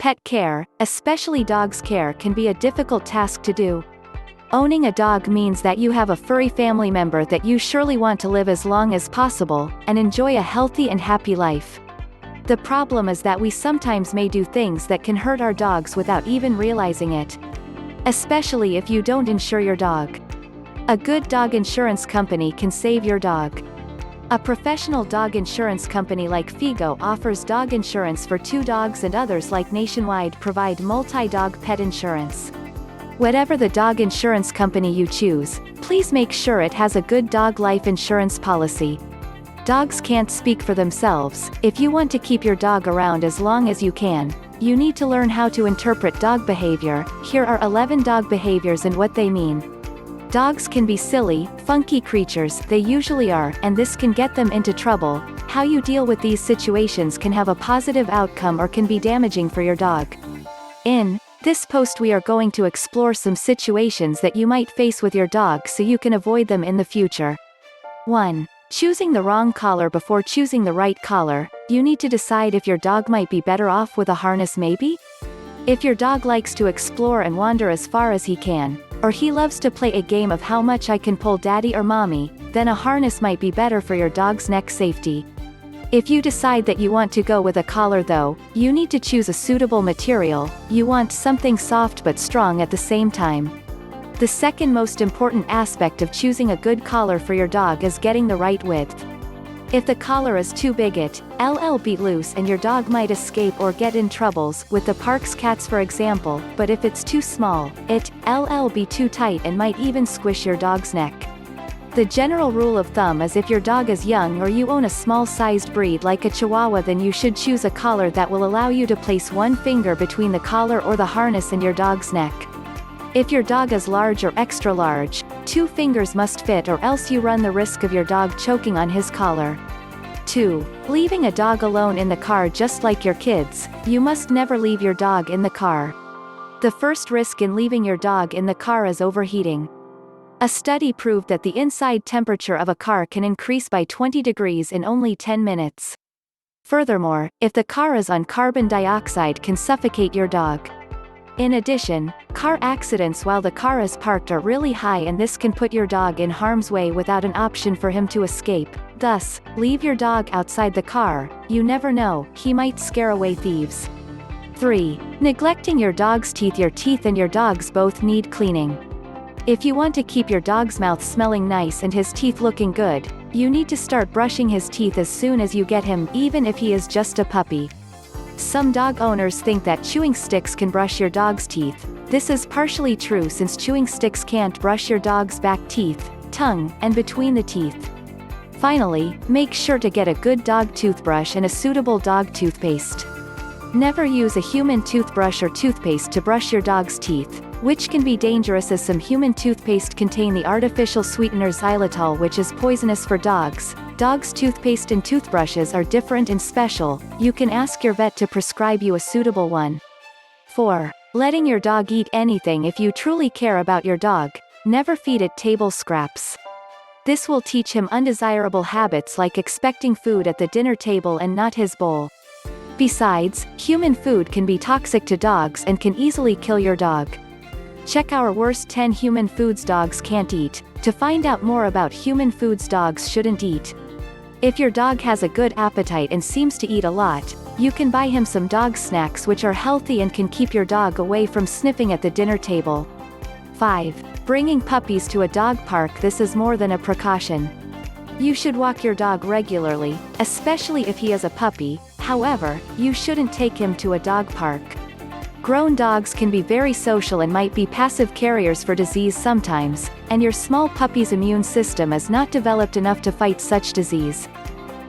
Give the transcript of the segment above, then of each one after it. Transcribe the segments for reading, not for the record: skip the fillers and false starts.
Pet care, especially dogs' care, can be a difficult task to do. Owning a dog means that you have a furry family member that you surely want to live as long as possible, and enjoy a healthy and happy life. The problem is that we sometimes may do things that can hurt our dogs without even realizing it. Especially if you don't insure your dog. A good dog insurance company can save your dog. A professional dog insurance company like Figo offers dog insurance for 2 dogs, and others like Nationwide provide multi-dog pet insurance. Whatever the dog insurance company you choose, please make sure it has a good dog life insurance policy. Dogs can't speak for themselves. If you want to keep your dog around as long as you can, you need to learn how to interpret dog behavior. Here are 11 dog behaviors and what they mean. Dogs can be silly, funky creatures, they usually are, and this can get them into trouble. How you deal with these situations can have a positive outcome or can be damaging for your dog. In this post we are going to explore some situations that you might face with your dog so you can avoid them in the future. 1. Choosing the wrong collar. Before choosing the right collar, you need to decide if your dog might be better off with a harness maybe? If your dog likes to explore and wander as far as he can, or he loves to play a game of how much I can pull daddy or mommy, then a harness might be better for your dog's neck safety. If you decide that you want to go with a collar though, you need to choose a suitable material. You want something soft but strong at the same time. The second most important aspect of choosing a good collar for your dog is getting the right width. If the collar is too big, it'll be loose and your dog might escape or get in troubles, with the park's cats for example, but if it's too small, it'll be too tight and might even squish your dog's neck. The general rule of thumb is if your dog is young or you own a small-sized breed like a Chihuahua, then you should choose a collar that will allow you to place one finger between the collar or the harness and your dog's neck. If your dog is large or extra large, 2 fingers must fit, or else you run the risk of your dog choking on his collar. 2. Leaving a dog alone in the car. Just like your kids, you must never leave your dog in the car. The first risk in leaving your dog in the car is overheating. A study proved that the inside temperature of a car can increase by 20 degrees in only 10 minutes. Furthermore, if the car is on carbon dioxide, can suffocate your dog. In addition, car accidents while the car is parked are really high, and this can put your dog in harm's way without an option for him to escape. Thus, leave your dog outside the car. You never know, he might scare away thieves. 3. Neglecting your dog's teeth. Your teeth and your dog's both need cleaning. If you want to keep your dog's mouth smelling nice and his teeth looking good, you need to start brushing his teeth as soon as you get him, even if he is just a puppy. Some dog owners think that chewing sticks can brush your dog's teeth. This is partially true, since chewing sticks can't brush your dog's back teeth, tongue, and between the teeth. Finally, make sure to get a good dog toothbrush and a suitable dog toothpaste. Never use a human toothbrush or toothpaste to brush your dog's teeth, which can be dangerous, as some human toothpaste contain the artificial sweetener xylitol, which is poisonous for dogs. Dogs' toothpaste and toothbrushes are different and special. You can ask your vet to prescribe you a suitable one. 4. Letting your dog eat anything. If you truly care about your dog, never feed it table scraps. This will teach him undesirable habits like expecting food at the dinner table and not his bowl. Besides, human food can be toxic to dogs and can easily kill your dog. Check our worst 10 human foods dogs can't eat, to find out more about human foods dogs shouldn't eat. If your dog has a good appetite and seems to eat a lot, you can buy him some dog snacks which are healthy and can keep your dog away from sniffing at the dinner table. 5. Bringing puppies to a dog park. This is more than a precaution. You should walk your dog regularly, especially if he is a puppy. However, you shouldn't take him to a dog park. Grown dogs can be very social and might be passive carriers for disease sometimes, and your small puppy's immune system is not developed enough to fight such disease.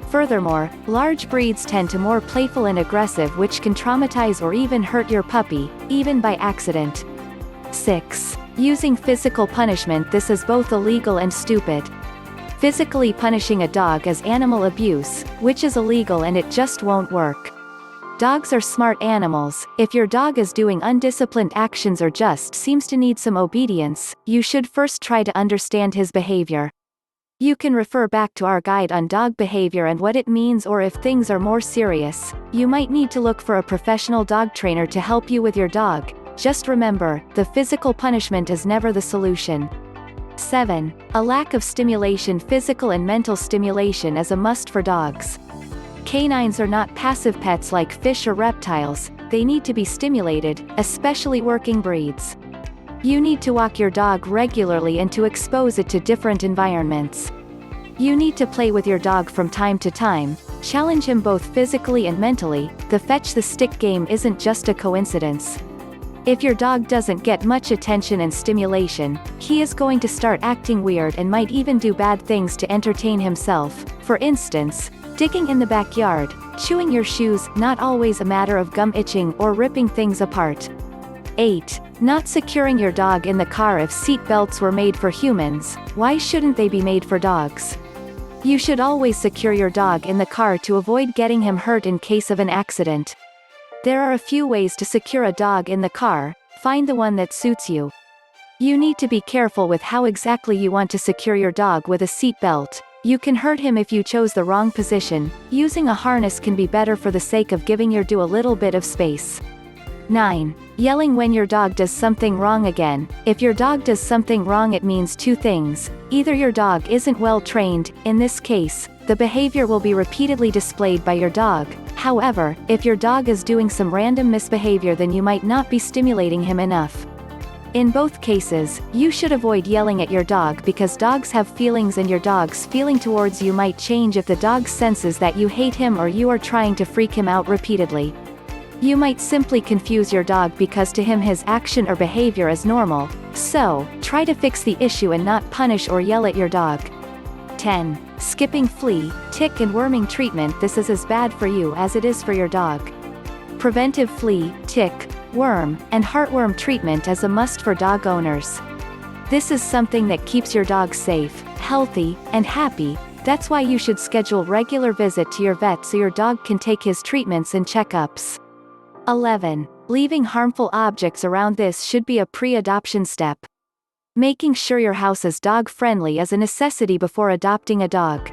Furthermore, large breeds tend to more playful and aggressive, which can traumatize or even hurt your puppy, even by accident. 6. Using physical punishment. This is both illegal and stupid. Physically punishing a dog is animal abuse, which is illegal, and it just won't work. Dogs are smart animals. If your dog is doing undisciplined actions or just seems to need some obedience, you should first try to understand his behavior. You can refer back to our guide on dog behavior and what it means, or if things are more serious, you might need to look for a professional dog trainer to help you with your dog. Just remember, the physical punishment is never the solution. 7. A lack of stimulation. Physical and mental stimulation is a must for dogs. Canines are not passive pets like fish or reptiles, they need to be stimulated, especially working breeds. You need to walk your dog regularly and to expose it to different environments. You need to play with your dog from time to time, challenge him both physically and mentally. The fetch the stick game isn't just a coincidence. If your dog doesn't get much attention and stimulation, he is going to start acting weird and might even do bad things to entertain himself. For instance, digging in the backyard, chewing your shoes, not always a matter of gum itching or ripping things apart. 8. Not securing your dog in the car. If seat belts were made for humans, why shouldn't they be made for dogs? You should always secure your dog in the car to avoid getting him hurt in case of an accident. There are a few ways to secure a dog in the car. Find the one that suits you. You need to be careful with how exactly you want to secure your dog with a seat belt. You can hurt him if you chose the wrong position. Using a harness can be better for the sake of giving your dog a little bit of space. 9. Yelling when your dog does something wrong. Again, if your dog does something wrong, it means two things. Either your dog isn't well trained, in this case, the behavior will be repeatedly displayed by your dog. However, if your dog is doing some random misbehavior, then you might not be stimulating him enough. In both cases, you should avoid yelling at your dog because dogs have feelings and your dog's feeling towards you might change if the dog senses that you hate him or you are trying to freak him out repeatedly. You might simply confuse your dog because to him his action or behavior is normal, so, try to fix the issue and not punish or yell at your dog. 10. Skipping flea, tick and worming treatment. This is as bad for you as it is for your dog. Preventive flea, tick, worm, and heartworm treatment is a must for dog owners. This is something that keeps your dog safe, healthy, and happy. That's why you should schedule regular visit to your vet so your dog can take his treatments and checkups. 11. Leaving harmful objects around. This should be a pre-adoption step. Making sure your house is dog-friendly is a necessity before adopting a dog.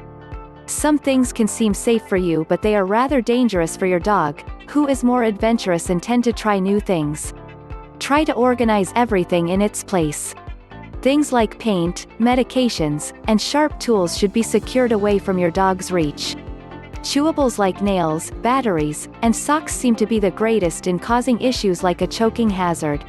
Some things can seem safe for you, but they are rather dangerous for your dog, who is more adventurous and tend to try new things. Try to organize everything in its place. Things like paint, medications, and sharp tools should be secured away from your dog's reach. Chewables like nails, batteries, and socks seem to be the greatest in causing issues like a choking hazard.